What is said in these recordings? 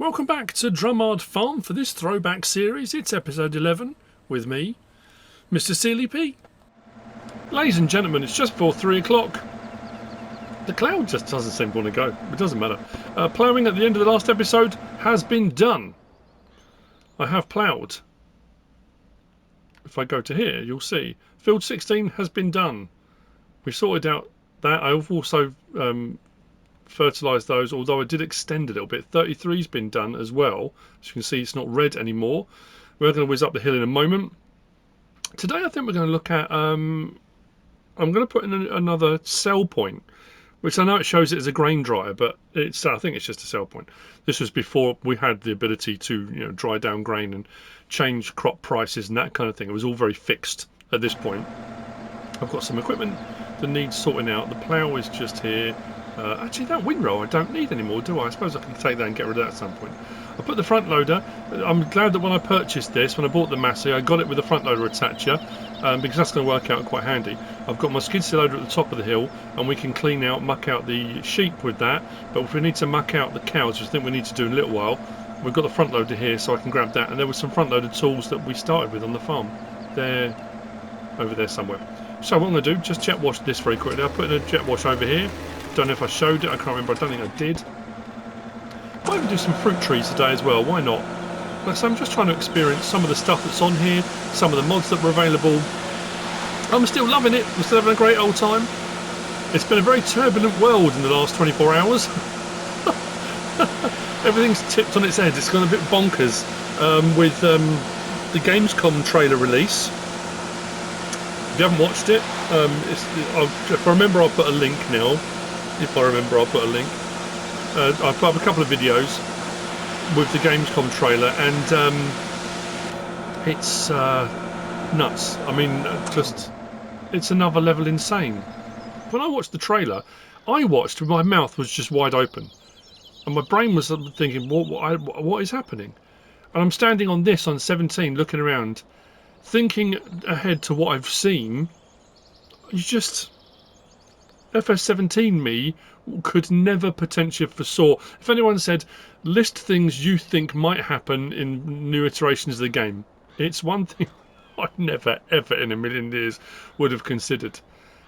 Welcome back to Drumard Farm for this throwback series. It's episode 11 with me, Mr. Sealy P. Ladies and gentlemen, it's just before 3 o'clock. The cloud just doesn't seem to want to go. It doesn't matter. Ploughing at the end of the last episode has been done. I have ploughed. If I go to here, you'll see. Field 16 has been done. We sorted out that. I've also fertilised those, although I did extend a little bit. 33's been done as well. As you can see, it's not red anymore. We're going to whiz up the hill in a moment. Today I think we're going to look at I'm going to put in another cell point, which I know it shows it as a grain dryer, but it's I think it's just a cell point. This was before we had the ability to dry down grain and change crop prices and that kind of thing. It was all very fixed at this point. I've got some equipment that needs sorting out. The plough is just here. Actually, that windrow I don't need anymore, do I? I suppose I can take that and get rid of that at some point. I put the front loader. I'm glad that when I purchased this, when I bought the Massey, I got it with a front loader attacher because that's going to work out quite handy. I've got my skid steer loader at the top of the hill, and we can clean out, muck out the sheep with that. But if we need to muck out the cows, which I think we need to do in a little while, we've got the front loader here, so I can grab that. And there were some front loader tools that we started with on the farm. They're over there somewhere. So what I'm going to do, just jet wash this very quickly. I'll put in a jet wash over here. Don't know if I showed it, I can't remember, I don't think I did. Might even do some fruit trees today as well, why not? So I'm just trying to experience some of the stuff that's on here, some of the mods that were available. I'm still loving it, I'm still having a great old time. It's been a very turbulent world in the last 24 hours. Everything's tipped on its head, it's gone a bit bonkers with the Gamescom trailer release. If you haven't watched it, if I remember I'll put a link now. If I remember, I'll put a link. I've put up a couple of videos with the Gamescom trailer, and it's nuts. I mean, just it's another level insane. When I watched the trailer, my mouth was just wide open, and my brain was thinking, what is happening? And I'm standing on 17, looking around, thinking ahead to what I've seen. FS17 me could never potentially have foresaw. If anyone said, list things you think might happen in new iterations of the game, it's one thing I never, ever in a million years would have considered.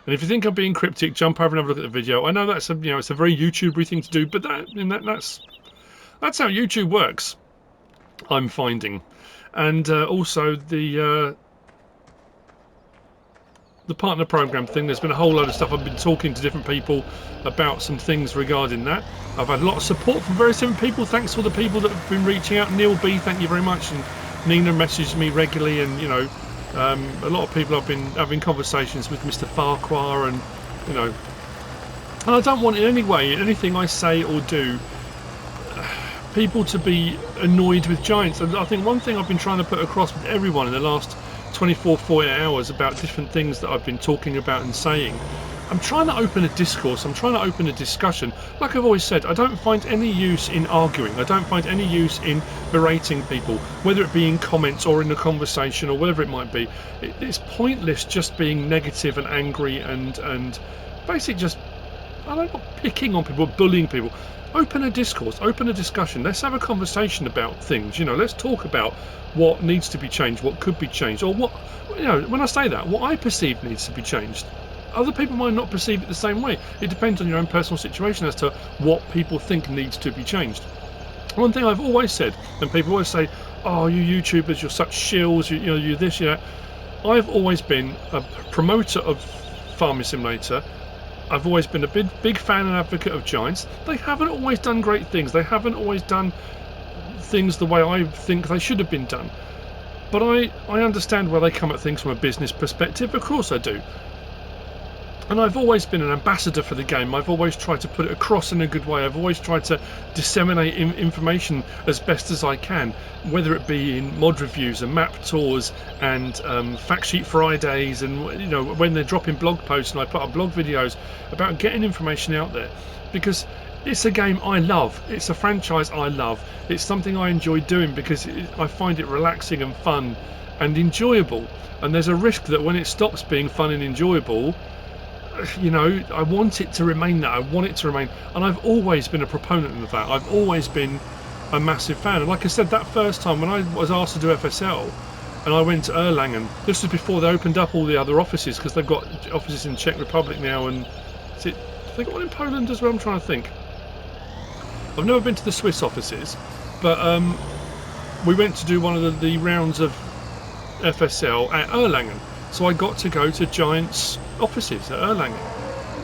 And if you think I'm being cryptic, jump over and have a look at the video. I know that's it's a very YouTube-y thing to do, but that's how YouTube works, I'm finding. And also the partner program thing, there's been a whole load of stuff. I've been talking to different people about some things regarding that. I've had a lot of support from various different people. Thanks to all the people that have been reaching out. Neil B, thank you very much, and Nina messages me regularly, and a lot of people I've been having conversations with, Mr. Farquhar, and and I don't want in any way, anything I say or do, people to be annoyed with giants. And I think one thing I've been trying to put across with everyone in the last 24, 48 hours about different things that I've been talking about and saying, I'm trying to open a discourse, I'm trying to open a discussion. Like I've always said, I don't find any use in arguing, I don't find any use in berating people, whether it be in comments or in a conversation or whatever it might be. It's pointless just being negative and angry and basically just, I don't know, picking on people, bullying people. Open a discourse, open a discussion. Let's have a conversation about things. Let's talk about what needs to be changed, what could be changed, or what, when I say that, what I perceive needs to be changed. Other people might not perceive it the same way. It depends on your own personal situation as to what people think needs to be changed. One thing I've always said, and people always say, oh, you YouTubers, you're such shills, you're this, you that. I've always been a promoter of Farming Simulator. I've always been a big fan and advocate of giants. They haven't always done great things. They haven't always done things the way I think they should have been done. But I understand where they come at things from a business perspective. Of course I do. And I've always been an ambassador for the game. I've always tried to put it across in a good way. I've always tried to disseminate information as best as I can, whether it be in mod reviews and map tours and fact sheet Fridays, and when they're dropping blog posts and I put up blog videos about getting information out there, because it's a game I love. It's a franchise I love. It's something I enjoy doing because I find it relaxing and fun and enjoyable. And there's a risk that when it stops being fun and enjoyable, I want it to remain that. I want it to remain, and I've always been a proponent of that. I've always been a massive fan. And like I said, that first time when I was asked to do FSL, and I went to Erlangen, this was before they opened up all the other offices, because they've got offices in Czech Republic now, and have they got one in Poland as well? I'm trying to think. I've never been to the Swiss offices, but we went to do one of the rounds of FSL at Erlangen, so I got to go to Giant's offices at Erlangen.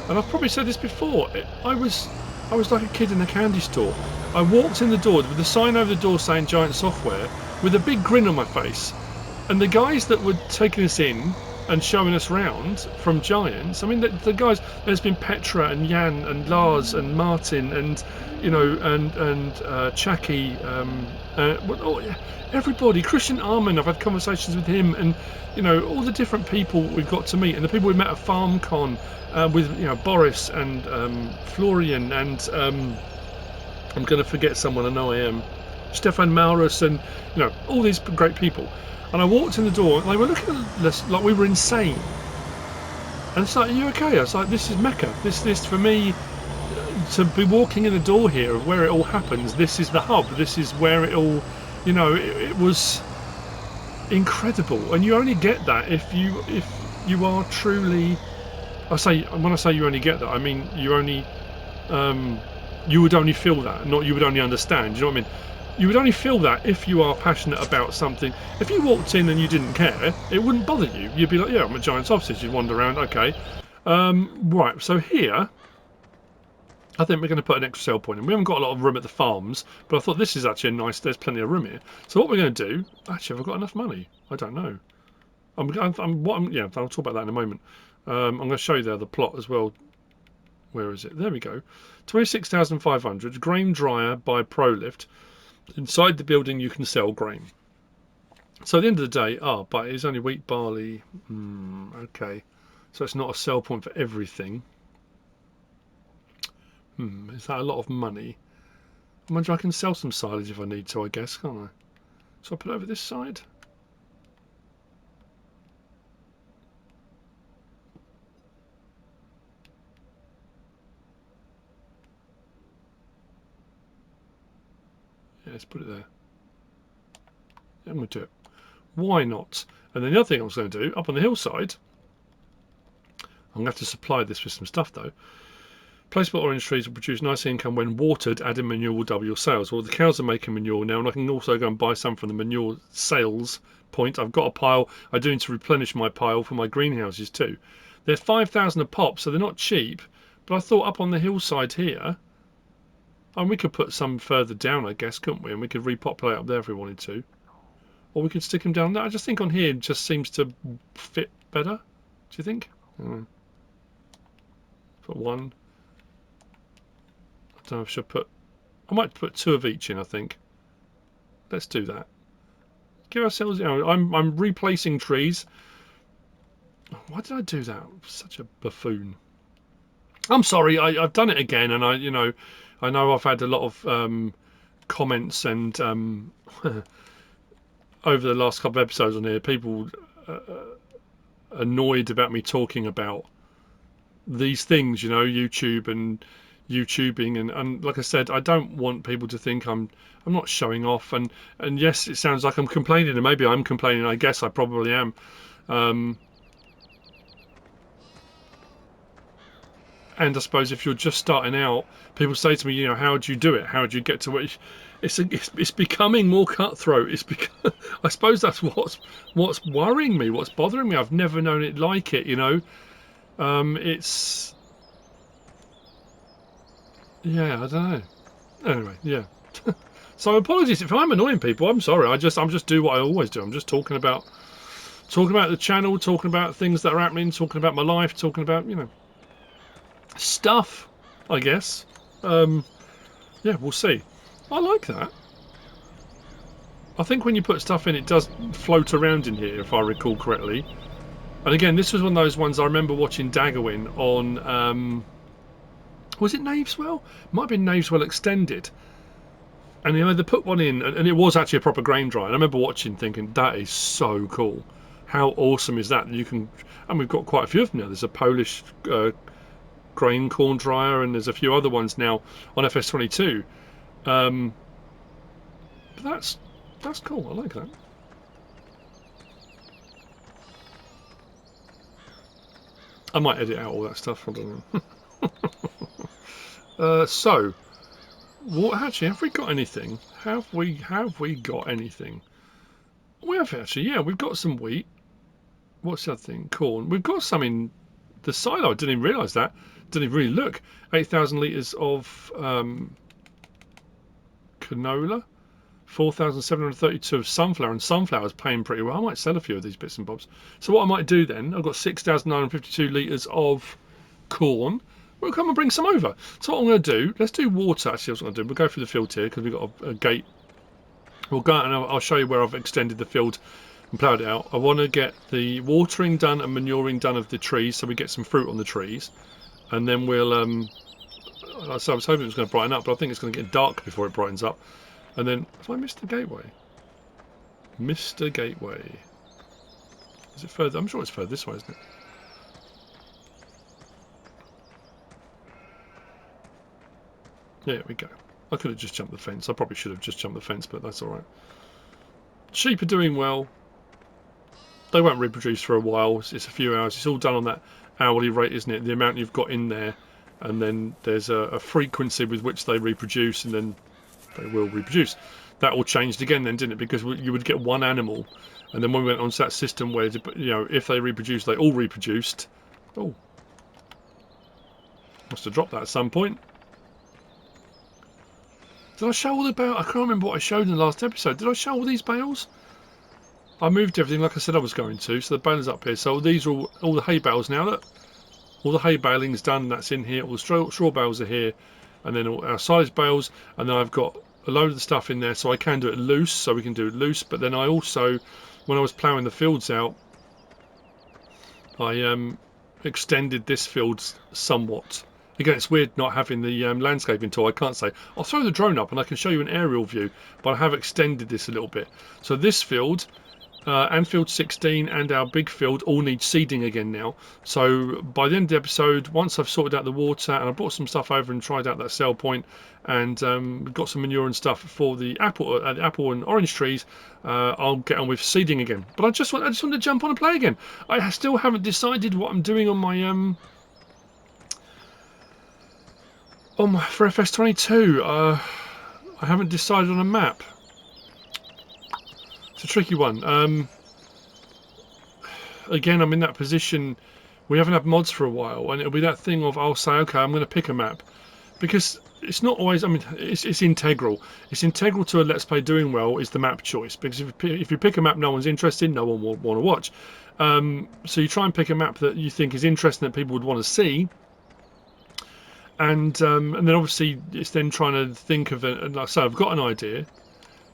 And I've probably said this before, I was like a kid in a candy store. I walked in the door with a sign over the door saying Giant Software, with a big grin on my face, and the guys that were taking us in and showing us round from Giants, I mean the guys, there's been Petra and Jan and Lars and Martin and and Chucky, everybody, Christian Arman, I've had conversations with him, and all the different people we've got to meet, and the people we met at FarmCon with Boris and Florian, and I'm going to forget someone, I know I am, Stefan Maurus, and all these great people. And I walked in the door and they were looking at us like we were insane. And it's like, are you okay? I was like, this is Mecca. This for me, to be walking in the door here, where it all happens, this is the hub. This is where it all, it was incredible. And you only get that if you are truly, when I say you only get that, I mean you only, you would only feel that, not you would only understand. You know what I mean? You would only feel that if you are passionate about something. If you walked in and you didn't care, it wouldn't bother you. You'd be like, yeah, I'm at Giant's offices. You'd wander around, okay. Right, so here, I think we're going to put an extra sell point in. We haven't got a lot of room at the farms, but I thought this is actually a nice, there's plenty of room here. So what we're going to do, actually, have I got enough money? I don't know. Yeah, I'll talk about that in a moment. I'm going to show you there the plot as well. Where is it? There we go. 26,500, grain dryer by ProLift. Inside the building you can sell grain. So at the end of the day, but it's only wheat, barley. Okay. So it's not a sell point for everything. Is that a lot of money? I wonder if I can sell some silage if I need to, I guess, can't I? So I put it over this side. Yeah, let's put it there. I'm going to do it. Why not? And then the other thing I was going to do, up on the hillside, I'm going to have to supply this with some stuff though. Placeable orange trees will produce nice income when watered. Adding manure will double your sales. Well, the cows are making manure now, and I can also go and buy some from the manure sales point. I've got a pile. I do need to replenish my pile for my greenhouses too. They're 5,000 a pop, so they're not cheap. But I thought up on the hillside here, and we could put some further down, I guess, couldn't we? And we could repopulate up there if we wanted to. Or we could stick them down there. I just think on here it just seems to fit better. Do you think? Put one. I don't know if I should put... I might put 2 of each in, I think. Let's do that. Give ourselves... I'm replacing trees. Why did I do that? I'm such a buffoon. I'm sorry, I've done it again, and I know I've had a lot of comments and over the last couple of episodes on here, people annoyed about me talking about these things, YouTube and YouTubing, and like I said, I don't want people to think I'm not showing off, and yes, it sounds like I'm complaining, and maybe I'm complaining. I guess I probably am. And I suppose if you're just starting out, people say to me, how do you do it? How do you get to it? It's becoming more cutthroat. I suppose that's what's worrying me, what's bothering me. I've never known it like it. It's I don't know. Anyway, yeah. So apologies if I'm annoying people. I'm sorry. I'm just do what I always do. I'm just talking about the channel, talking about things that are happening, talking about my life, talking about stuff, I guess. Yeah, we'll see. I like that. I think when you put stuff in, it does float around in here, if I recall correctly. And again, this was one of those ones I remember watching Daggerwin on... was it Knaveswell? Might have been Knaveswell Extended. And they put one in, and it was actually a proper grain dryer. And I remember watching, thinking, that is so cool. How awesome is that? You can... And we've got quite a few of them now. There's a Polish... grain corn dryer, and there's a few other ones now on FS22. But that's cool. I like that. I might edit out all that stuff. I don't know. So, what actually have we got anything? Have we got anything? We have actually. Yeah, we've got some wheat. What's the other thing? Corn. We've got some in the silo. I didn't even realise that. Didn't even really look. 8,000 litres of canola. 4,732 of sunflower, and sunflower's paying pretty well. I might sell a few of these bits and bobs. So what I might do then, I've got 6,952 litres of corn. We'll come and bring some over. So what I'm going to do, let's do water. Actually, what I'm going to do, we'll go through the field here because we've got a gate. We'll go out and I'll show you where I've extended the field and ploughed it out. I want to get the watering done and manuring done of the trees so we get some fruit on the trees. And then we'll, so I was hoping it was going to brighten up, but I think it's going to get dark before it brightens up. And then, have I missed the gateway? Mr. Gateway. Is it further? I'm sure it's further this way, isn't it? Yeah, there we go. I could have just jumped the fence. I probably should have just jumped the fence, but that's alright. Sheep are doing well. They won't reproduce for a while. It's a few hours. It's all done on that hourly rate, isn't it? The amount you've got in there. And then there's a frequency with which they reproduce, and then they will reproduce. That all changed again then, didn't it? Because you would get one animal, and then when we went onto that system where, you know, if they reproduced, they all reproduced. Oh, must have dropped that at some point. Did I show all the bales? I can't remember what I showed in the last episode. Did I show all these bales? I moved everything like I said I was going to, so the bale is up here. So these are all the hay bales now. Look, all the hay baling's done. That's in here. All the straw bales are here, and then all our silage bales, and then I've got a load of the stuff in there, so I can do it loose, so we can do it loose. But then I also, when I was ploughing the fields out, I extended this field somewhat. Again, it's weird not having the landscaping tool. I can't say, I'll throw the drone up and I can show you an aerial view, but I have extended this a little bit. So this field, and field 16 and our big field all need seeding again now. So by the end of the episode, once I've sorted out the water and I brought some stuff over and tried out that cell point, and we've got some manure and stuff for the apple and orange trees, I'll get on with seeding again. But I just want to jump on and play again. I still haven't decided what I'm doing on my for FS22. I haven't decided on a map. It's a tricky one. Again, I'm in that position. We haven't had mods for a while, and it'll be that thing of I'll say, okay, I'm going to pick a map, because it's not always. I mean, it's integral. It's integral to a Let's Play doing well is the map choice, because if you pick a map no one's interested in, no one will want to watch. So you try and pick a map that you think is interesting that people would want to see. And then obviously it's then trying to think of it. And like I say, I've got an idea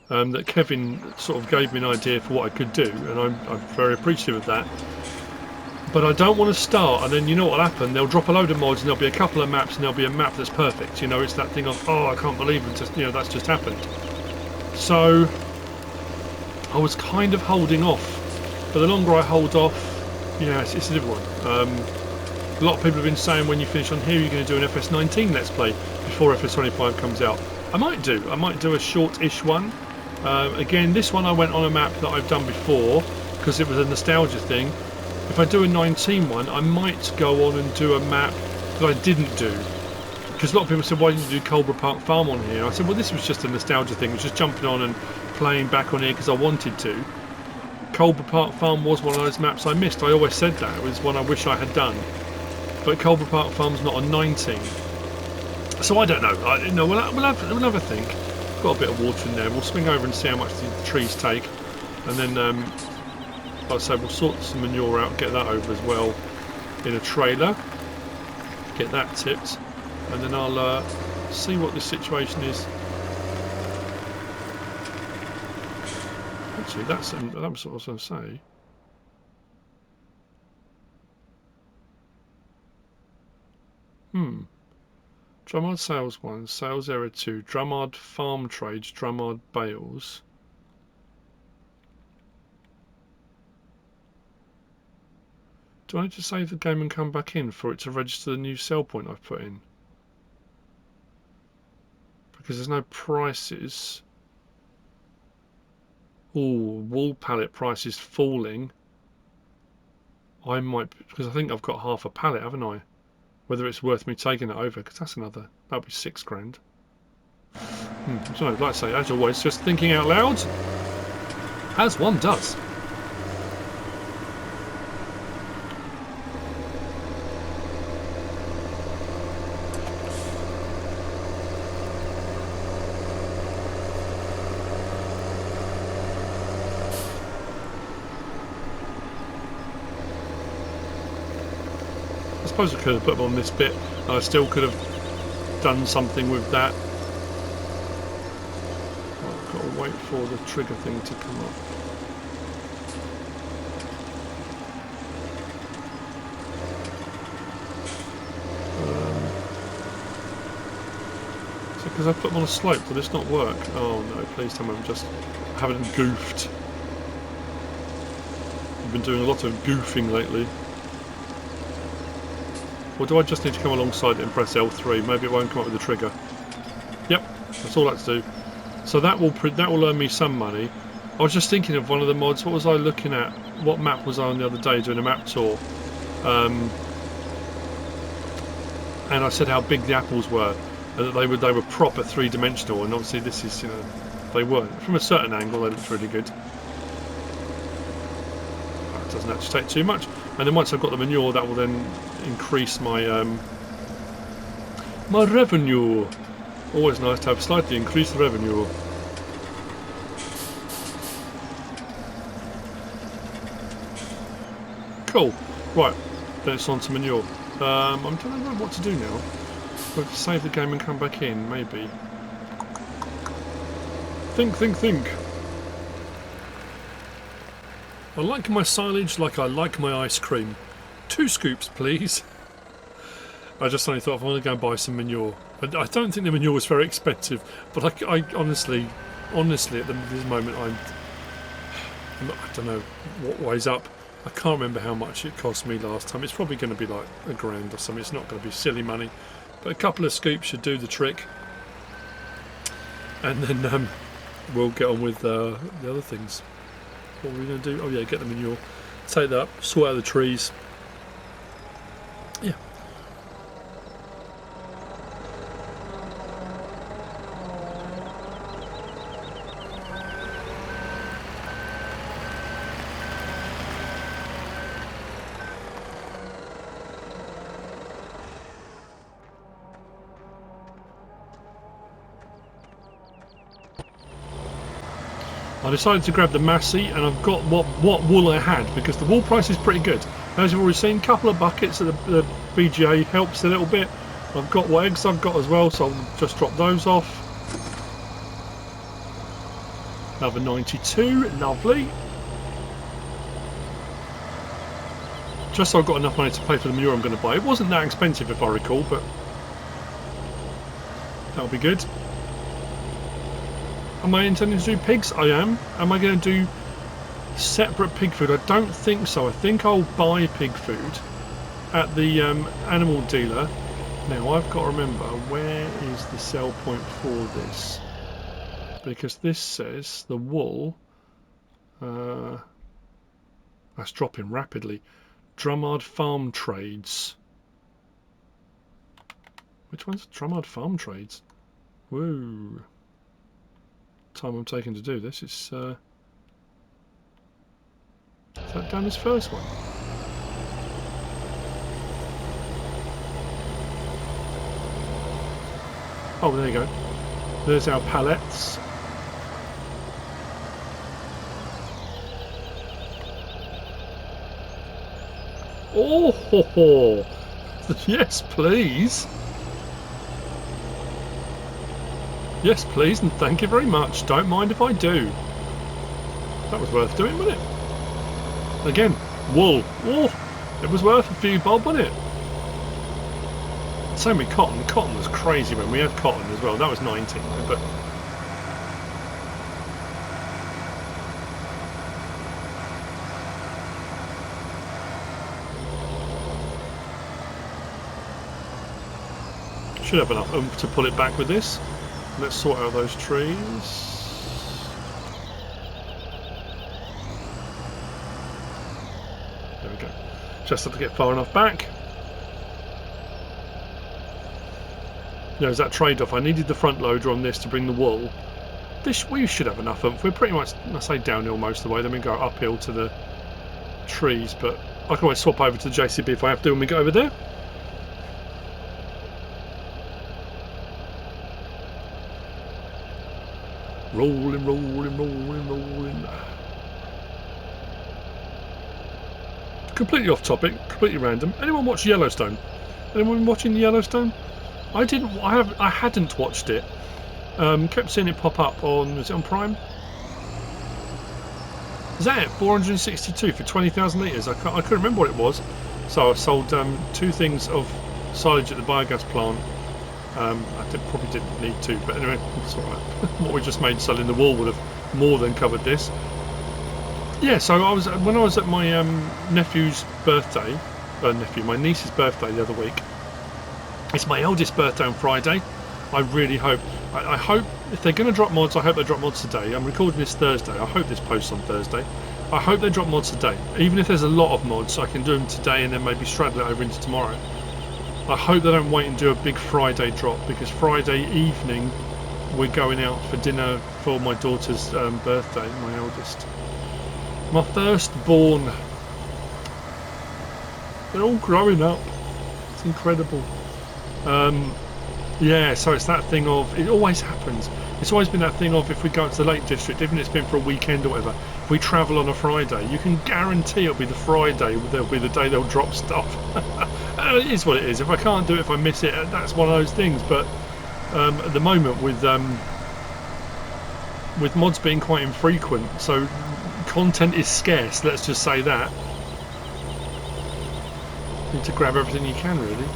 that Kevin sort of gave me an idea for what I could do, and I'm very appreciative of that. But I don't want to start, and then you know what'll happen? They'll drop a load of mods, and there'll be a couple of maps, and there'll be a map that's perfect. You know, it's that thing of, oh, I can't believe it. Just, you know, that's just happened. So I was kind of holding off, but the longer I hold off, yeah, it's a different one. A lot of people have been saying when you finish on here you're going to do an FS19 Let's Play before FS25 comes out. I might do a short-ish one. Again, this one I went on a map that I've done before because it was a nostalgia thing. If I do a 19 one, I might go on and do a map that I didn't do. Because a lot of people said, why didn't you do Culborough Park Farm on here? I said, well, this was just a nostalgia thing. It was just jumping on and playing back on here because I wanted to. Culborough Park Farm was one of those maps I missed. I always said that. It was one I wish I had done. But Culborough Park Farm's not on 19. So I don't know. We'll have a think. Got a bit of water in there. We'll swing over and see how much the trees take. And then, like I say, we'll sort some manure out, get that over as well in a trailer. Get that tipped. And then I'll see what the situation is. Actually, that was what I was going to say. Drumard Sales 1, Sales Error 2, Drumard Farm Trades, Drumard Bales. Do I need to save the game and come back in for it to register the new sell point I've put in? Because there's no prices. Oh, wool pallet price is falling. I might, because I think I've got half a pallet, haven't I? Whether it's worth me taking it over, because that's another, that'll be £6 grand. So, like I say, as always, just thinking out loud, as one does. I suppose I could have put them on this bit, and I still could have done something with that. I've got to wait for the trigger thing to come up. So because I put them on a slope, will this not work? Oh no, please tell me I haven't goofed. I've been doing a lot of goofing lately. Or do I just need to come alongside it and press L3? Maybe it won't come up with the trigger. Yep, that's all I have to do. So that will earn me some money. I was just thinking of one of the mods. What was I looking at? What map was I on the other day doing a map tour? And I said how big the apples were, and that they were proper three-dimensional. And obviously this is, you know, they weren't. From a certain angle, they looked really good. It doesn't actually take too much. And then once I've got the manure, that will then increase my my revenue. Always nice to have slightly increased revenue. Cool. Right, then it's on to manure. I don't know what to do now. Do I have to save the game and come back in? Maybe. Think. I like my silage like I like my ice cream. 2 scoops, please. I just suddenly thought if I want to go and buy some manure. I don't think the manure was very expensive, but I honestly, at this moment, I don't know what weighs up. I can't remember how much it cost me last time. It's probably going to be like £1 grand or something. It's not going to be silly money, but a couple of scoops should do the trick. And then we'll get on with the other things. What are we going to do? Oh yeah, get the manure, take that up, sort out the trees. Yeah. I decided to grab the Massey, and I've got what wool I had, because the wool price is pretty good. As you've already seen, a couple of buckets at the BGA helps a little bit. I've got what eggs I've got as well, so I'll just drop those off. Another 92, lovely. Just so I've got enough money to pay for the manure I'm going to buy. It wasn't that expensive if I recall, but that'll be good. Am I intending to do pigs? I am. Am I going to do separate pig food? I don't think so. I think I'll buy pig food at the animal dealer. Now I've got to remember, where is the sell point for this? Because this says the wool, that's dropping rapidly. Drumard Farm Trades. Which one's Drumard Farm Trades? Woo. Time I'm taking to do this. It's is that down this first one? Oh, there you go. There's our pallets. Oh, ho, ho. Yes, please. Yes, please, and thank you very much. Don't mind if I do. That was worth doing, wasn't it? Again, wool. Oh, it was worth a few bob, wasn't it? Same with cotton. Cotton was crazy when we had cotton as well. That was 19, but should have enough oomph to pull it back with this. Let's sort out those trees. Just have to get far enough back. There's that trade-off. I needed the front loader on this to bring the wool. We should have enough. We're pretty much, I say downhill most of the way, then we go uphill to the trees, but I can always swap over to the JCB if I have to when we go over there. Rolling, rolling, rolling, rolling. Completely off topic, completely random. Anyone watch Yellowstone? Anyone watching Yellowstone? I didn't. I hadn't watched it. Kept seeing it pop up on. Is it on Prime? Is that it? 462 for 20,000 litres. I couldn't remember what it was. So I sold 2 things of silage at the biogas plant. Probably didn't need to, but anyway, it's all right. What we just made selling the wool would have more than covered this. Yeah, so when I was at my nephew's birthday, my niece's birthday the other week. It's my eldest birthday on Friday. I really hope, I hope if they're going to drop mods, I hope they drop mods today. I'm recording this Thursday. I hope this posts on Thursday. I hope they drop mods today. Even if there's a lot of mods, I can do them today and then maybe straddle it over into tomorrow. I hope they don't wait and do a big Friday drop, because Friday evening we're going out for dinner for my daughter's birthday, my eldest. My firstborn. They're all growing up. It's incredible. Yeah, so it's that thing of, it always happens. It's always been that thing of, if we go to the Lake District, even if it's been for a weekend or whatever, if we travel on a Friday, you can guarantee it'll be the Friday, there'll be the day they'll drop stuff. It is what it is. If I can't do it, if I miss it, that's one of those things. But at the moment, with mods being quite infrequent, so content is scarce, let's just say that. You need to grab everything you can, really.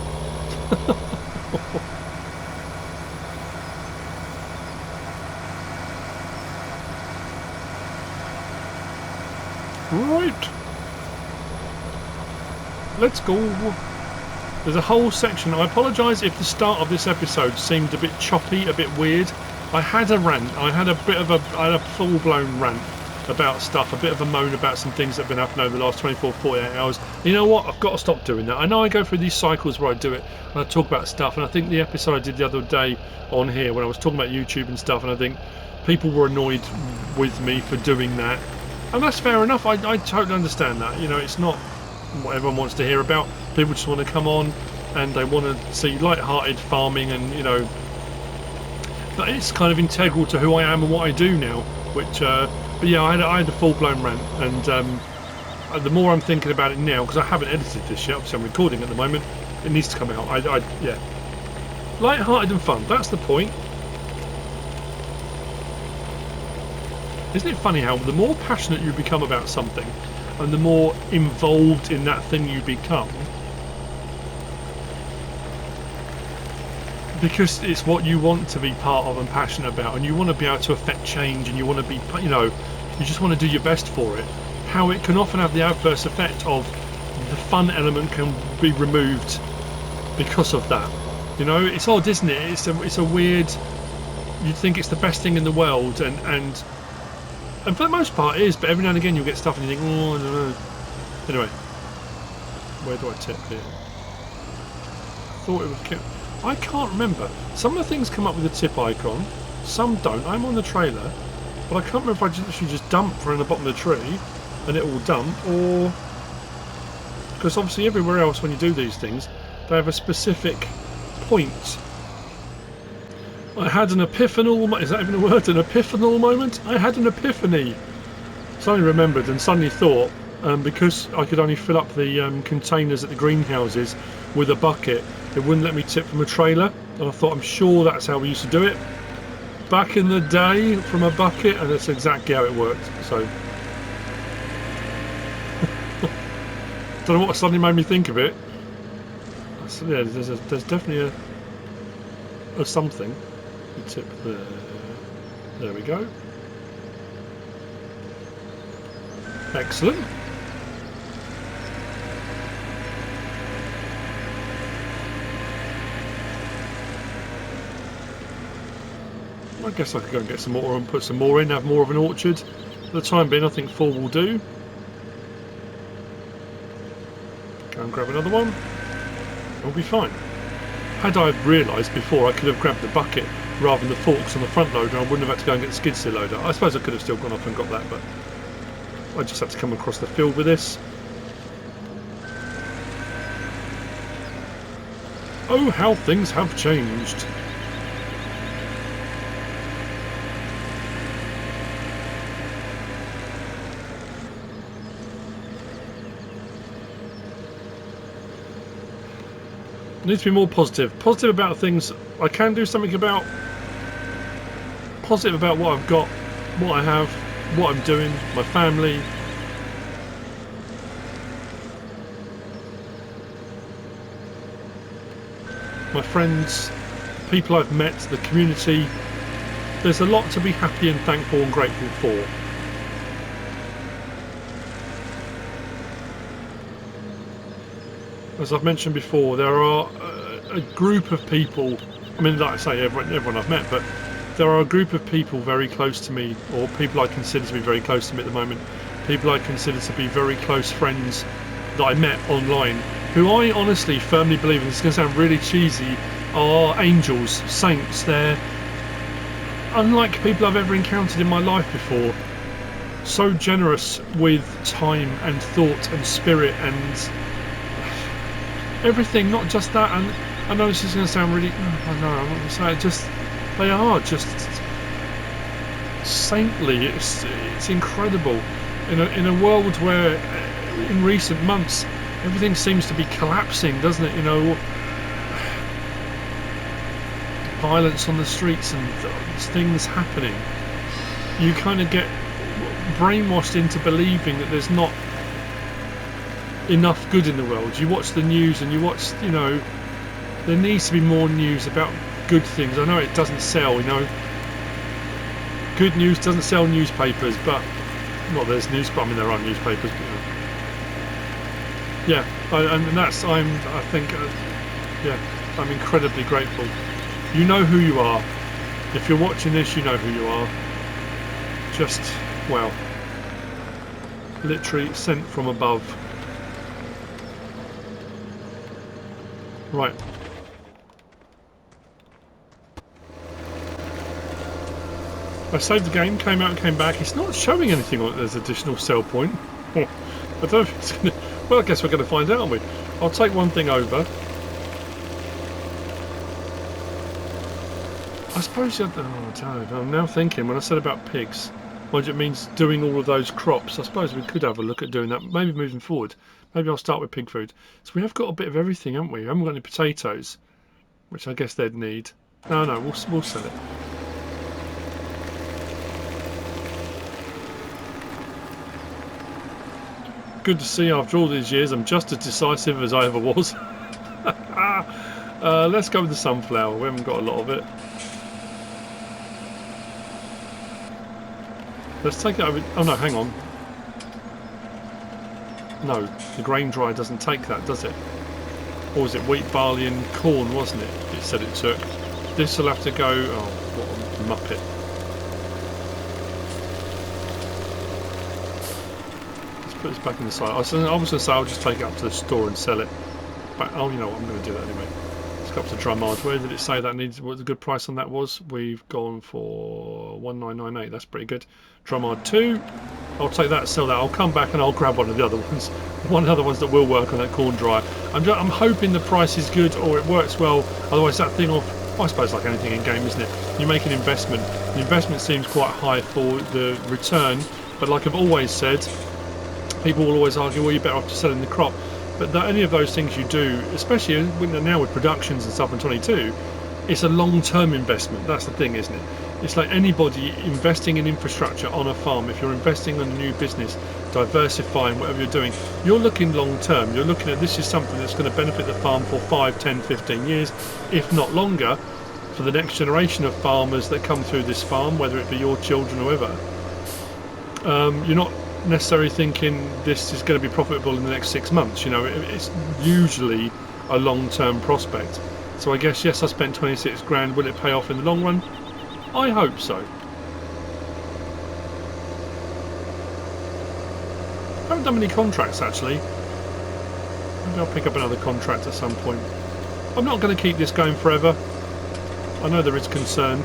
Right, let's go. There's a whole section. I apologise if the start of this episode seemed a bit choppy, a bit weird. I had a rant. I had a full-blown rant about stuff, a bit of a moan about some things that have been happening over the last 24, 48 hours. You know what? I've got to stop doing that. I know I go through these cycles where I do it and I talk about stuff, and I think the episode I did the other day on here when I was talking about YouTube and stuff, and I think people were annoyed with me for doing that. And that's fair enough. I totally understand that. You know, it's not what everyone wants to hear about. People just want to come on and they want to see light-hearted farming, and you know, but it's kind of integral to who I am and what I do now. Which, but yeah, I had a full-blown rant, and the more I'm thinking about it now, because I haven't edited this yet. Obviously, I'm recording at the moment. It needs to come out. Yeah, light-hearted and fun. That's the point. Isn't it funny how the more passionate you become about something and the more involved in that thing you become, because it's what you want to be part of and passionate about, and you want to be able to affect change, and you want to be, you know, you just want to do your best for it, how it can often have the adverse effect of the fun element can be removed because of that. You know, it's odd, isn't it? It's a weird, you'd think it's the best thing in the world, and for the most part it is, but every now and again you'll get stuff and you think, oh, I don't know. Anyway, where do I tip here? I thought it would keep. I can't remember. Some of the things come up with a tip icon, some don't. I'm on the trailer, but I can't remember if I just dump from the bottom of the tree and it will dump, or because obviously everywhere else when you do these things they have a specific point. I had an epiphanal, is that even a word? An epiphanal moment? I had an epiphany. Suddenly remembered and suddenly thought, because I could only fill up the containers at the greenhouses with a bucket, it wouldn't let me tip from a trailer. And I thought, I'm sure that's how we used to do it back in the day, from a bucket, and that's exactly how it worked. So, don't know what suddenly made me think of it. Yeah, there's definitely a something. Tip there. There we go. Excellent. I guess I could go and get some more and put some more in, have more of an orchard. For the time being, I think 4 will do. and grab another one. We'll be fine. Had I realised before, I could have grabbed the bucket rather than the forks on the front loader. I wouldn't have had to go and get the skid steer loader. I suppose I could have still gone off and got that, but I just had to come across the field with this. Oh, how things have changed. Need to be more positive. Positive about things I can do something about. Positive about what I've got, what I have, what I'm doing, my family. My friends, people I've met, the community. There's a lot to be happy and thankful and grateful for. As I've mentioned before, there are a group of people, I mean, like I say, everyone I've met, but there are a group of people very close to me, or people I consider to be very close to me at the moment, people I consider to be very close friends that I met online, who I honestly firmly believe, and this is going to sound really cheesy, are angels, saints. They're unlike people I've ever encountered in my life before. So generous with time and thought and spirit and everything, not just that. And I know this is going to sound really, I know, I'm not going to say it, just, they are just saintly. It's incredible in a world where in recent months everything seems to be collapsing, doesn't it? You know, violence on the streets and things happening. You kind of get brainwashed into believing that there's not enough good in the world. You watch the news and you watch, you know, there needs to be more news about good things. I know it doesn't sell, you know, good news doesn't sell newspapers, but not there's news, but I mean there are newspapers, but, you know. Yeah, and that's, I think, yeah, I'm incredibly grateful. You know who you are. If you're watching this, you know who you are. Just, well, literally sent from above. Right. I saved the game, came out and came back. It's not showing anything on it as additional sell point. I don't know if it's going to... Well, I guess we're going to find out, aren't we? I'll take one thing over. I suppose... Oh, I don't know. I'm now thinking, when I said about pigs, what it means doing all of those crops, I suppose we could have a look at doing that, maybe moving forward. Maybe I'll start with pig food. So we have got a bit of everything, haven't we? We haven't got any potatoes, which I guess they'd need. No, we'll sell it. Good to see after all these years I'm just as decisive as I ever was. Let's go with the sunflower. We haven't got a lot of it. Let's take it over. Oh no, hang on. No, the grain dryer doesn't take that, does it? Or was it wheat, barley and corn, wasn't it? It said it took. This will have to go... Oh, what a muppet. Let's put this back in the side. I was going to say I'll just take it up to the store and sell it. But, oh, you know what, I'm going to do that anyway. Let's go up to Drumard. Where did it say that needs... What the good price on that was? We've gone for 1998. That's pretty good. Drumard 2. I'll take that, sell that. I'll come back and I'll grab one of the other ones. One of the other ones that will work on that corn dryer. I'm hoping the price is good or it works well. Otherwise that thing off, I suppose like anything in game, isn't it? You make an investment. The investment seems quite high for the return. But like I've always said, people will always argue, well, you're better off just selling the crop. But any of those things you do, especially now with productions and stuff in 22, it's a long-term investment. That's the thing, isn't it? It's like anybody investing in infrastructure on a farm. If you're investing in a new business, diversifying, whatever you're doing, you're looking long-term. You're looking at this is something that's going to benefit the farm for 5, 10, 15 years, if not longer, for the next generation of farmers that come through this farm, whether it be your children or whoever. You're not necessarily thinking this is going to be profitable in the next 6 months. You know, it's usually a long-term prospect. So I guess, yes, I spent 26 grand. Will it pay off in the long run? I hope so. I haven't done many contracts actually. Maybe I'll pick up another contract at some point. I'm not going to keep this going forever. I know there is concern.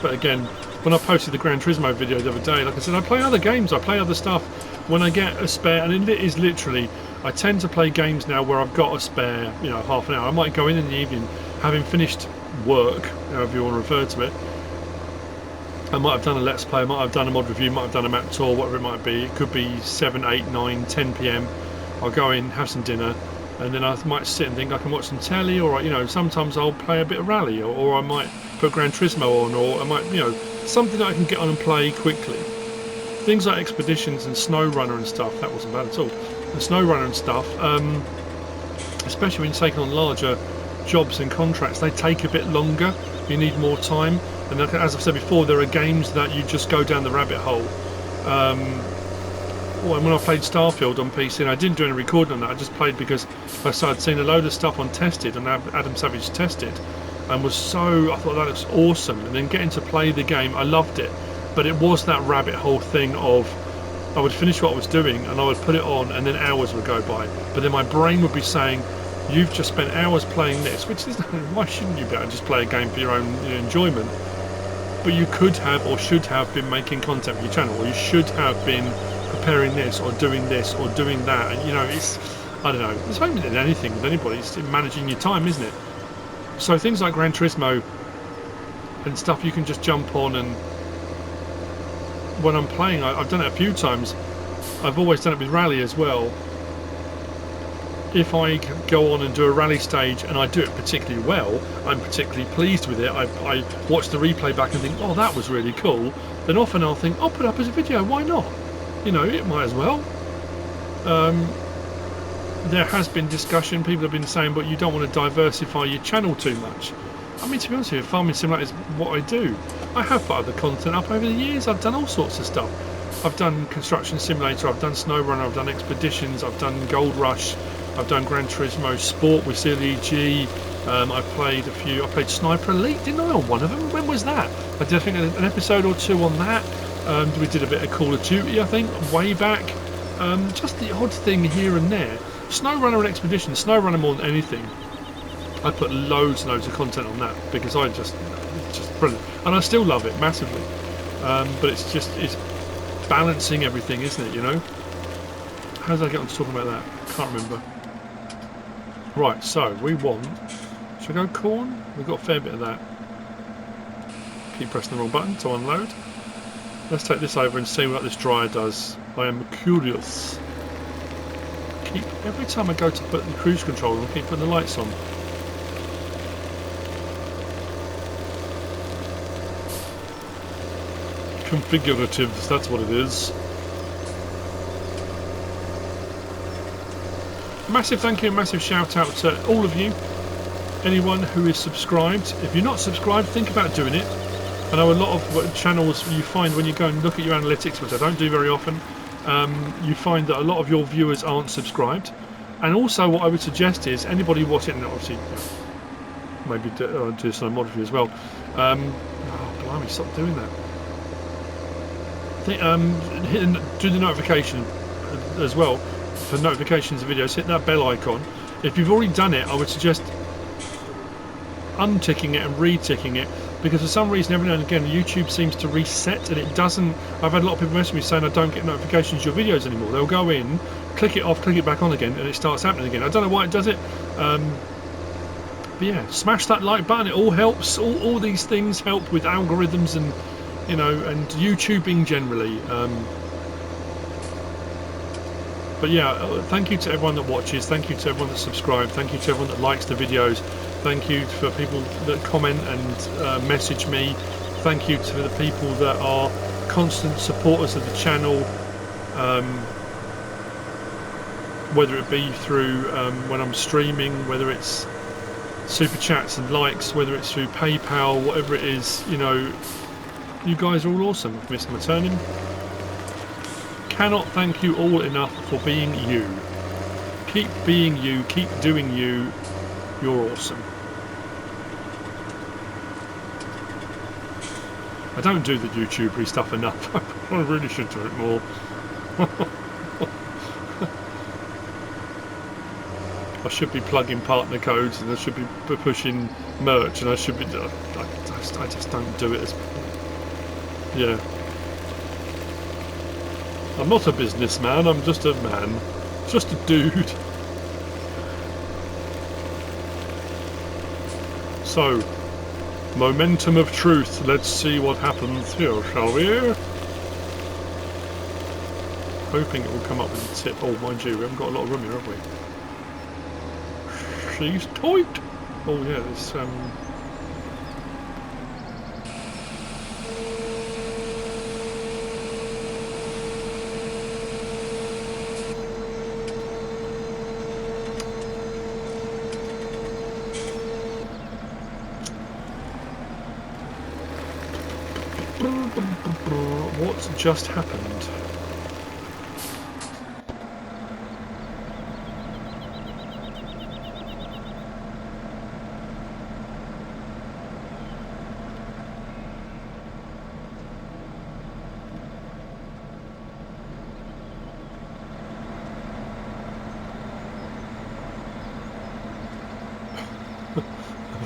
But again, when I posted the Gran Turismo video the other day, like I said, I play other games, I play other stuff when I get a spare, and it is literally, I tend to play games now where I've got a spare, you know, half an hour. I might go in the evening, having finished work, however you want to refer to it. I might have done a Let's Play, I might have done a mod review, might have done a map tour, whatever it might be. It could be 7, 8, 9, 10 PM. I'll go in, have some dinner, and then I might sit and think I can watch some telly, or, you know, sometimes I'll play a bit of rally, or I might put Gran Turismo on, or I might, you know, something that I can get on and play quickly. Things like Expeditions and SnowRunner and stuff, that wasn't bad at all. The SnowRunner and stuff, especially when you're taking on larger jobs and contracts, they take a bit longer, you need more time. And as I've said before, there are games that you just go down the rabbit hole. When I played Starfield on PC, and I didn't do any recording on that, I just played because I started seeing a load of stuff on Tested, and Adam Savage Tested, and was so, I thought that was awesome. And then getting to play the game, I loved it. But it was that rabbit hole thing of, I would finish what I was doing, and I would put it on, and then hours would go by. But then my brain would be saying, you've just spent hours playing this, which is, why shouldn't you be able to just play a game for your own enjoyment? But you could have or should have been making content for your channel, or you should have been preparing this or doing that. And you know, it's, I don't know, it's not even anything with anybody, it's managing your time, isn't it? So things like Gran Turismo and stuff, you can just jump on, and when I'm playing, I've done it a few times. I've always done it with rally as well. If I go on and do a rally stage and I do it particularly well, I'm particularly pleased with it, I watch the replay back and think, oh, that was really cool, then often I'll think, I'll put it up as a video, why not? You know, it might as well. There has been discussion, people have been saying, but you don't want to diversify your channel too much. I mean, to be honest with you, Farming Simulator is what I do. I have put other content up over the years, I've done all sorts of stuff. I've done Construction Simulator, I've done SnowRunner, I've done Expeditions, I've done Gold Rush, I've done Gran Turismo Sport with CLEG. I played a few. I played Sniper Elite, didn't I, on one of them? When was that? I did, I think, an episode or two on that. We did a bit of Call of Duty, I think, way back. Just the odd thing here and there. SnowRunner and Expedition, SnowRunner more than anything. I put loads and loads of content on that because it's just brilliant, and I still love it massively. But it's balancing everything, isn't it? You know. How did I get on to talking about that? Can't remember. Right, so we want, should I go corn? We've got a fair bit of that. Keep pressing the wrong button to unload. Let's take this over and see what this dryer does. I am curious. Every time I go to put the cruise control on, I keep putting the lights on. Configuratives, that's what it is. Massive thank you and massive shout out to all of you, anyone who is subscribed. If you're not subscribed, think about doing it. I know a lot of channels you find when you go and look at your analytics, which I don't do very often, you find that a lot of your viewers aren't subscribed. And also what I would suggest is anybody watching, and obviously maybe do some mod review as well. Oh blimey, stop doing that. Do the notification as well. For notifications of videos, hit that bell icon. If you've already done it, I would suggest unticking it and reticking it, because for some reason every now and again YouTube seems to reset and it doesn't. I've had a lot of people message me saying I don't get notifications of your videos anymore. They'll go in, click it off, click it back on again, and it starts happening again. I don't know why it does it. But yeah, smash that like button, it all helps. All these things help with algorithms and, you know, and YouTubing generally. But yeah, thank you to everyone that watches, thank you to everyone that subscribes, thank you to everyone that likes the videos, thank you for people that comment and message me, thank you to the people that are constant supporters of the channel, whether it be through when I'm streaming, whether it's super chats and likes, whether it's through PayPal, whatever it is, you know, you guys are all awesome. I've missed my turning. Cannot thank you all enough for being you. Keep being you, keep doing you. You're awesome. I don't do the YouTubery stuff enough. I really should do it more. I should be plugging partner codes, and I should be pushing merch, and I should be. I just don't do it as. Yeah. I'm not a businessman. I'm just a man, just a dude. So, momentum of truth. Let's see what happens here, shall we? Hoping it will come up with a tip. Oh, mind you, we haven't got a lot of room here, have we? She's tight. Oh yeah, this what's just happened?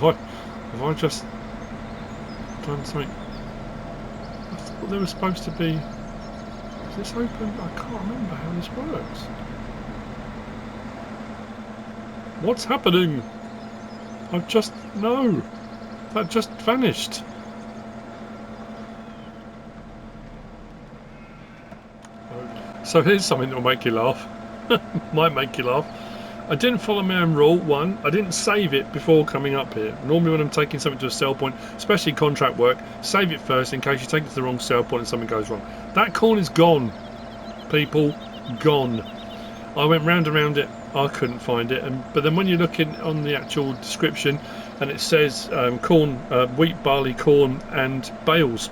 Have I just done something? I thought there was supposed to be. Is this open? I can't remember how this works. What's happening? I've just. No! That just vanished. So here's something that will make you laugh. Might make you laugh. I didn't follow my own rule. One, I didn't save it before coming up here. Normally when I'm taking something to a sell point, especially contract work, save it first in case you take it to the wrong sell point and something goes wrong. That corn is gone, people, gone. I went round and round it, I couldn't find it. But then when you're looking on the actual description and it says corn, wheat, barley, corn and bales.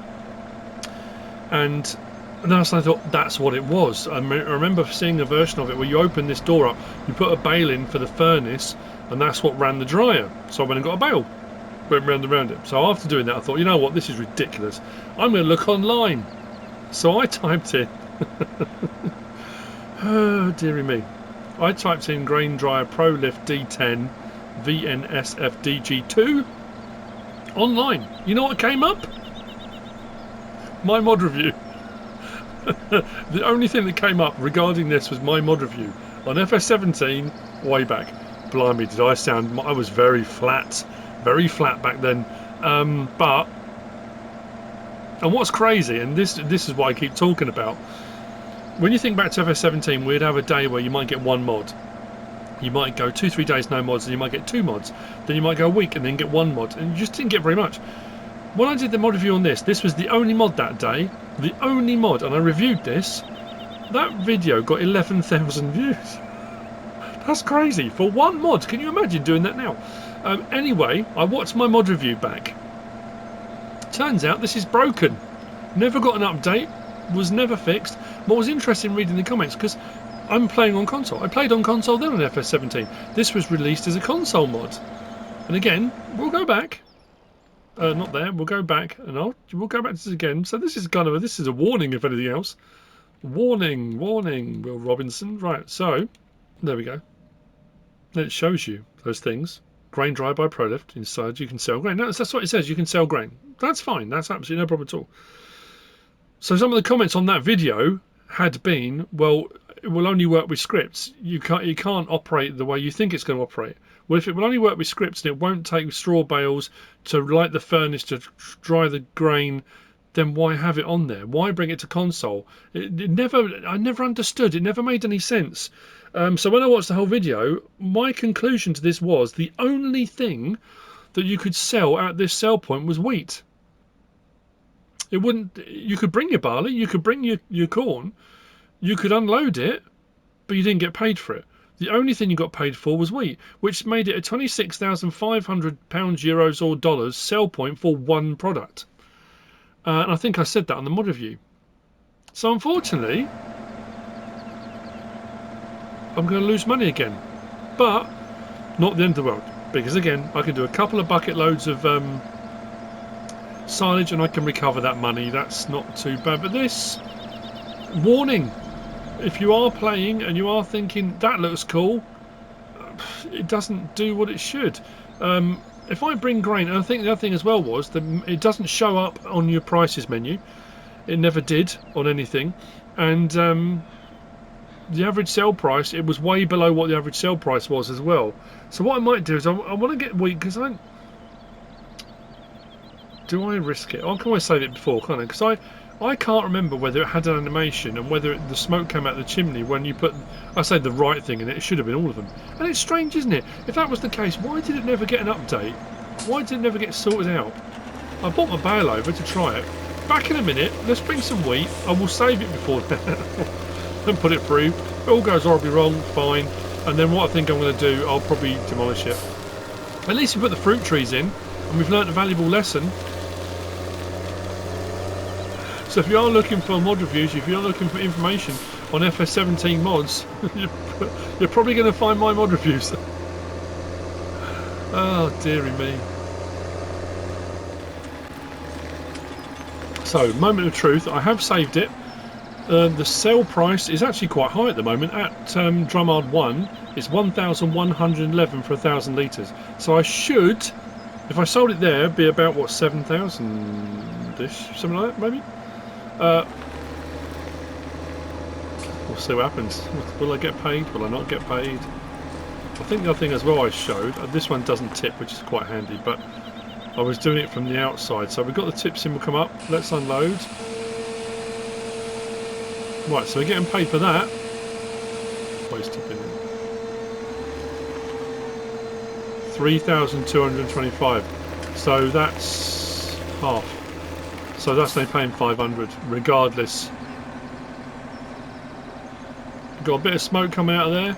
And then I thought that's what it was. I remember seeing a version of it where you open this door up, you put a bale in for the furnace, and that's what ran the dryer. So I went and got a bale, went round and round it. So after doing that, I thought, you know what, this is ridiculous. I'm going to look online. So I typed in, oh dearie me, I typed in grain dryer ProLift D10 VNSFDG2 online. You know what came up? My mod review. The only thing that came up regarding this was my mod review on FS17 way back. Blimey, did I sound... I was very flat back then. But... And what's crazy, and this is what I keep talking about, when you think back to FS17, we'd have a day where you might get one mod. You might go 2-3 days no mods, and you might get 2 mods. Then you might go a week and then get 1 mod, and you just didn't get very much. When I did the mod review on this was the only mod that day, the only mod, and I reviewed this. That video got 11,000 views. That's crazy for 1 mod. Can you imagine doing that now? Anyway, I watched my mod review back. Turns out this is broken. Never got an update. Was never fixed. What was interesting reading the comments, because I'm playing on console. I played on console then on FS17. This was released as a console mod. And again, we'll go back. Not there. We'll go back, and we'll go back to this again. So this is kind of this is a warning, if anything else. Warning, warning, Will Robinson. Right. So there we go. Then it shows you those things. Grain dry by ProLift. Inside you can sell grain. No, that's what it says. You can sell grain. That's fine. That's absolutely no problem at all. So some of the comments on that video had been, well, it will only work with scripts. You can't operate the way you think it's going to operate. Well, if it will only work with scripts and it won't take straw bales to light the furnace to dry the grain, then why have it on there? Why bring it to console? I never understood. It never made any sense. So when I watched the whole video, my conclusion to this was the only thing that you could sell at this sell point was wheat. It wouldn't. You could bring your barley, you could bring your corn, you could unload it, but you didn't get paid for it. The only thing you got paid for was wheat, which made it a £26,500, euros or dollars sell point for 1 product. And I think I said that on the mod review. So unfortunately, I'm going to lose money again. But not the end of the world, because again, I can do a couple of bucket loads of silage and I can recover that money. That's not too bad. But this, warning, if you are playing and you are thinking that looks cool, it doesn't do what it should. If I bring grain, and I think the other thing as well was that it doesn't show up on your prices menu. It never did on anything, and the average sell price, it was way below what the average sell price was as well. So what I might do is I want to get weak, because do I risk it? I can always save it before, can't I? Because I can't remember whether it had an animation and whether the smoke came out of the chimney when you put, I say the right thing in it. It should have been all of them. And it's strange, isn't it? If that was the case, why did it never get an update? Why did it never get sorted out? I bought my bale over to try it. Back in a minute. Let's bring some wheat. I will save it before then and put it through. If it all goes horribly wrong, fine. And then what I think I'm going to do, I'll probably demolish it. At least we put the fruit trees in and we've learnt a valuable lesson. So if you are looking for mod reviews, if you're looking for information on FS17 mods, you're probably going to find my mod reviews. Oh, dearie me. So, moment of truth, I have saved it. The sell price is actually quite high at the moment. At Drumard 1, it's 1,111 for 1,000 litres. So I should, if I sold it there, be about, what, 7,000-ish? Something like that, maybe? We'll see what happens. Will I get paid? Will I not get paid? I think the other thing as well I showed, this one doesn't tip, which is quite handy, but I was doing it from the outside. So we've got the tip symbol come up. Let's unload. Right, so we're getting paid for that. Waste tipping in. 3,225. So that's half. So that's they paying 500 regardless. Got a bit of smoke coming out of there.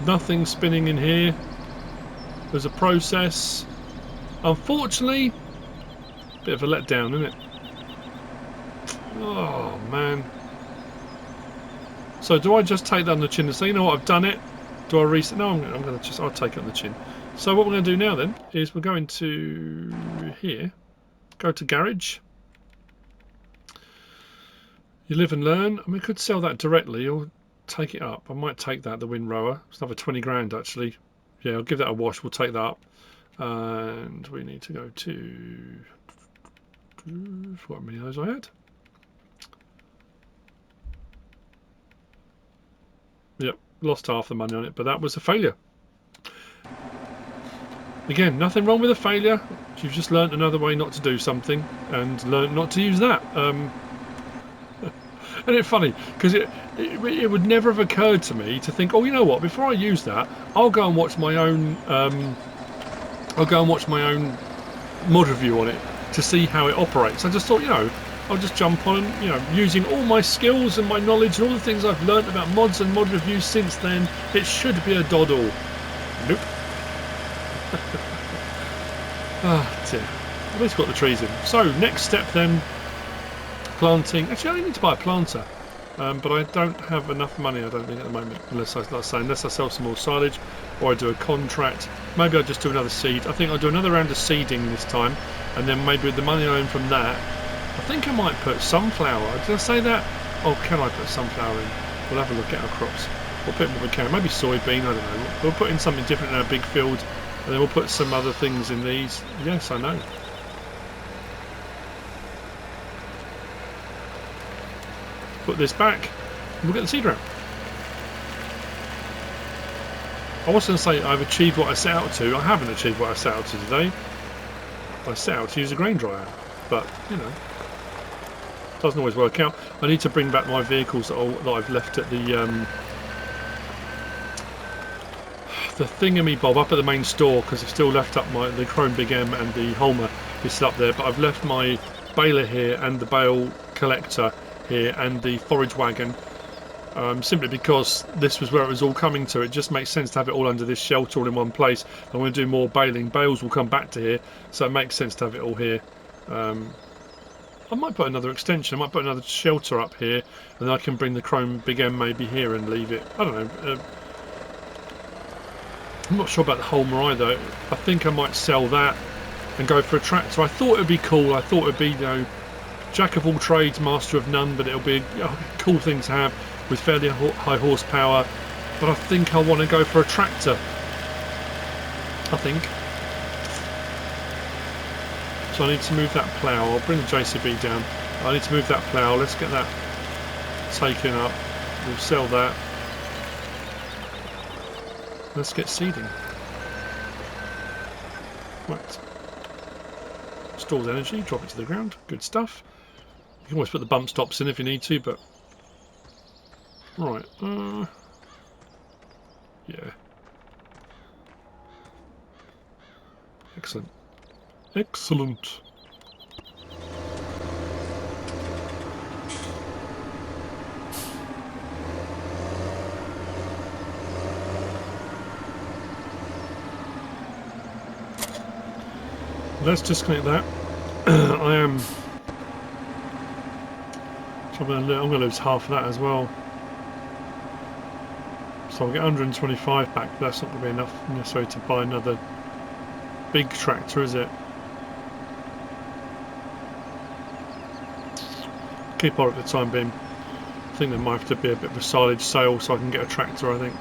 Nothing spinning in here. There's a process. Unfortunately, bit of a letdown, isn't it? Oh man. So do I just take that on the chin and say, you know what, I've done it? Do I reset? No, I'm going to just, I'll take it on the chin. So what we're going to do now then is we're going to here. Go to garage. You live and learn. I mean, I could sell that directly or take it up. I might take that, the windrower. It's another 20 grand actually. Yeah, I'll give that a wash. We'll take that up. And we need to go to... What many of those I had? Yep, lost half the money on it, but that was a failure. Again, nothing wrong with a failure. You've just learnt another way not to do something and learnt not to use that. And it's funny because it would never have occurred to me to think, oh, you know what? Before I use that, I'll go and watch my own. I'll go and watch my own mod review on it to see how it operates. I just thought, you know, I'll just jump on, you know, using all my skills and my knowledge and all the things I've learnt about mods and mod reviews since then. It should be a doddle. Nope. Ah, dear. At least got the trees in. So next step then, planting. Actually, I only need to buy a planter, but I don't have enough money. I don't think at the moment, unless I sell some more silage, or I do a contract. Maybe I'll just do another seed. I think I'll do another round of seeding this time, and then maybe with the money I earn from that, I think I might put sunflower. Did I say that? Oh, can I put sunflower in? We'll have a look at our crops. We'll put in what we can. Maybe soybean. I don't know. We'll put in something different in our big field. And then we'll put some other things in these. Yes, I know. Put this back. And we'll get the seed round. I was going to say I've achieved what I set out to. I haven't achieved what I set out to today. I set out to use a grain dryer. But, you know, doesn't always work out. I need to bring back my vehicles that I've left at the thingamy-bob up at the main store, because I've still left up the Chrome Big M and the Holmer is still up there, but I've left my baler here and the bale collector here and the forage wagon, simply because this was where it was all coming to. It just makes sense to have it all under this shelter all in one place. I'm going to do more baling. Bales will come back to here, so it makes sense to have it all here. I might put another extension. I might put another shelter up here, and then I can bring the Chrome Big M maybe here and leave it. I don't know. I'm not sure about the Holmer either. I think I might sell that and go for a tractor. I thought it'd be cool. I thought it'd be, you know, jack of all trades, master of none, but it'll be a cool thing to have with fairly high horsepower. But I think I want to go for a tractor. I think. So I need to move that plough. I'll bring the JCB down. I need to move that plough. Let's get that taken up. We'll sell that. Let's get seeding. Right. Stores energy, drop it to the ground. Good stuff. You can always put the bump stops in if you need to, but... Right. Yeah. Excellent. Excellent. Let's disconnect that. I'm going to lose half of that as well. So I'll get 125 back, but that's not going to be enough necessarily to buy another big tractor, is it? Keep on at the time being. I think there might have to be a bit of a silage sale so I can get a tractor, I think.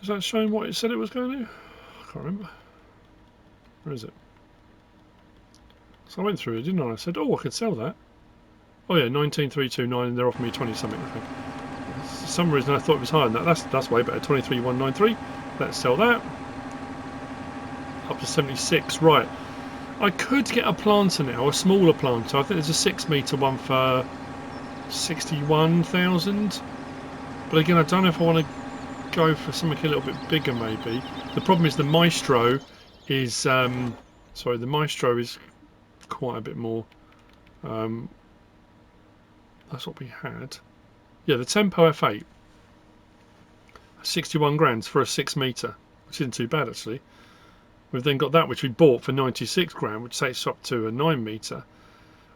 Is that showing what it said it was going to? I can't remember. Where is it? So I went through it, didn't I? I said, oh, I could sell that. Oh yeah, 19,329, and they're offering me 20 something, I think. For some reason I thought it was higher than that. That's way better. 23,193. Let's sell that. Up to 76. Right. I could get a planter now, a smaller planter. I think there's a 6 metre one for 61,000. But again, I don't know if I want to go for something a little bit bigger maybe. The problem is the Maestro is sorry, the Maestro is quite a bit more. That's what we had. Yeah, the Tempo F8, 61 grand for a 6 metre, which isn't too bad actually. We've then got that which we bought for 96 grand, which takes up to a 9 metre,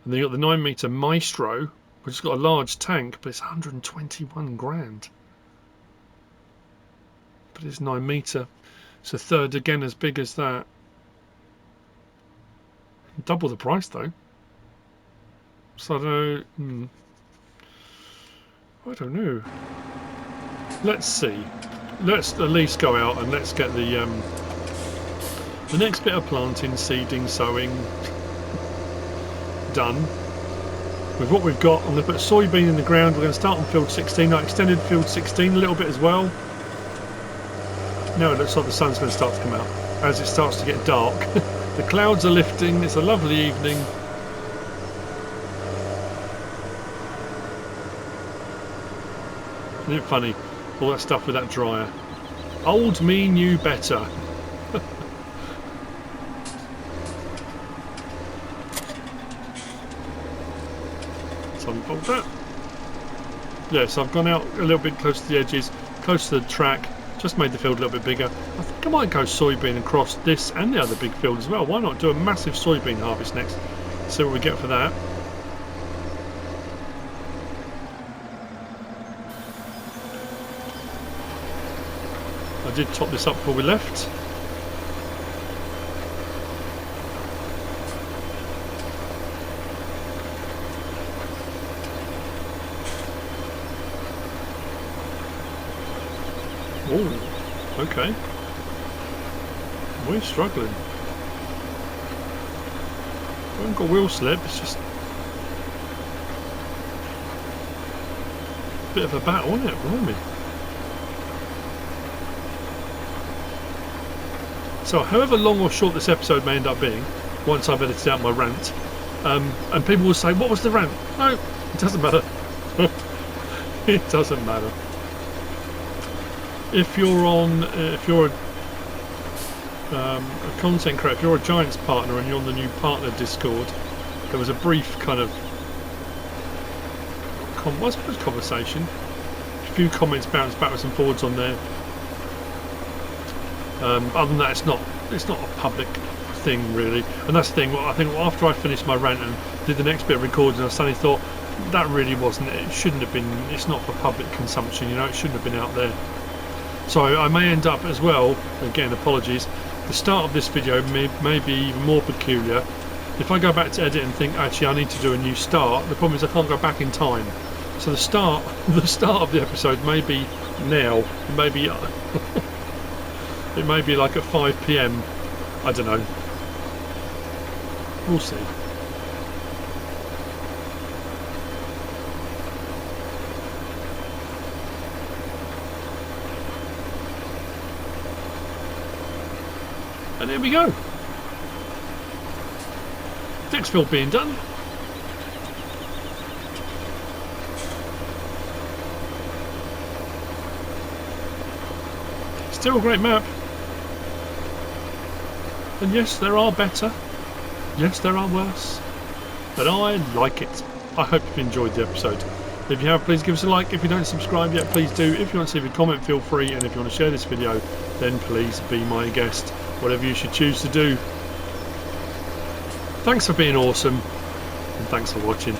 and then you got the 9 metre Maestro, which has got a large tank, but it's 121 grand. But it's 9 metre. It's a third again as big as that. Double the price though. So I don't know. Let's see. Let's at least go out and let's get the next bit of planting, seeding, sowing done. With what we've got, I'm going to put a soybean in the ground. We're going to start on field 16. I extended field 16 a little bit as well. Now it looks like the sun's going to start to come out as it starts to get dark. The clouds are lifting. It's a lovely evening. Isn't it funny? All that stuff with that dryer. Old me knew better. So unfold that. Yeah, so I've gone out a little bit close to the edges, close to the track. Just made the field a little bit bigger. I think I might go soybean across this and the other big field as well. Why not do a massive soybean harvest next? See what we get for that. I did top this up before we left. Oh, okay. We're struggling. We haven't got wheel slip, it's just a bit of a battle, isn't it? Blimey. So however long or short this episode may end up being, once I've edited out my rant, and people will say, what was the rant? No, it doesn't matter. It doesn't matter. If you're on, if you're a content creator, if you're a Giants partner and you're on the new partner Discord, there was a brief kind of conversation. A few comments bounced backwards and forwards on there. Other than that, it's not a public thing really. And that's the thing. I think after I finished my rant and did the next bit of recording, I suddenly thought that really wasn't. It shouldn't have been. It's not for public consumption. You know, it shouldn't have been out there. So I may end up as well. Again, apologies. The start of this video may be even more peculiar. If I go back to edit and think actually I need to do a new start, the problem is I can't go back in time. So the start of the episode may be now. Maybe it may be like at 5 PM. I don't know. We'll see. And there we go. Next field being done. Still a great map. And yes, there are better. Yes, there are worse. But I like it. I hope you've enjoyed the episode. If you have, please give us a like. If you don't subscribe yet, please do. If you want to leave a comment, feel free. And if you want to share this video, then please be my guest. Whatever you should choose to do. Thanks for being awesome. And thanks for watching.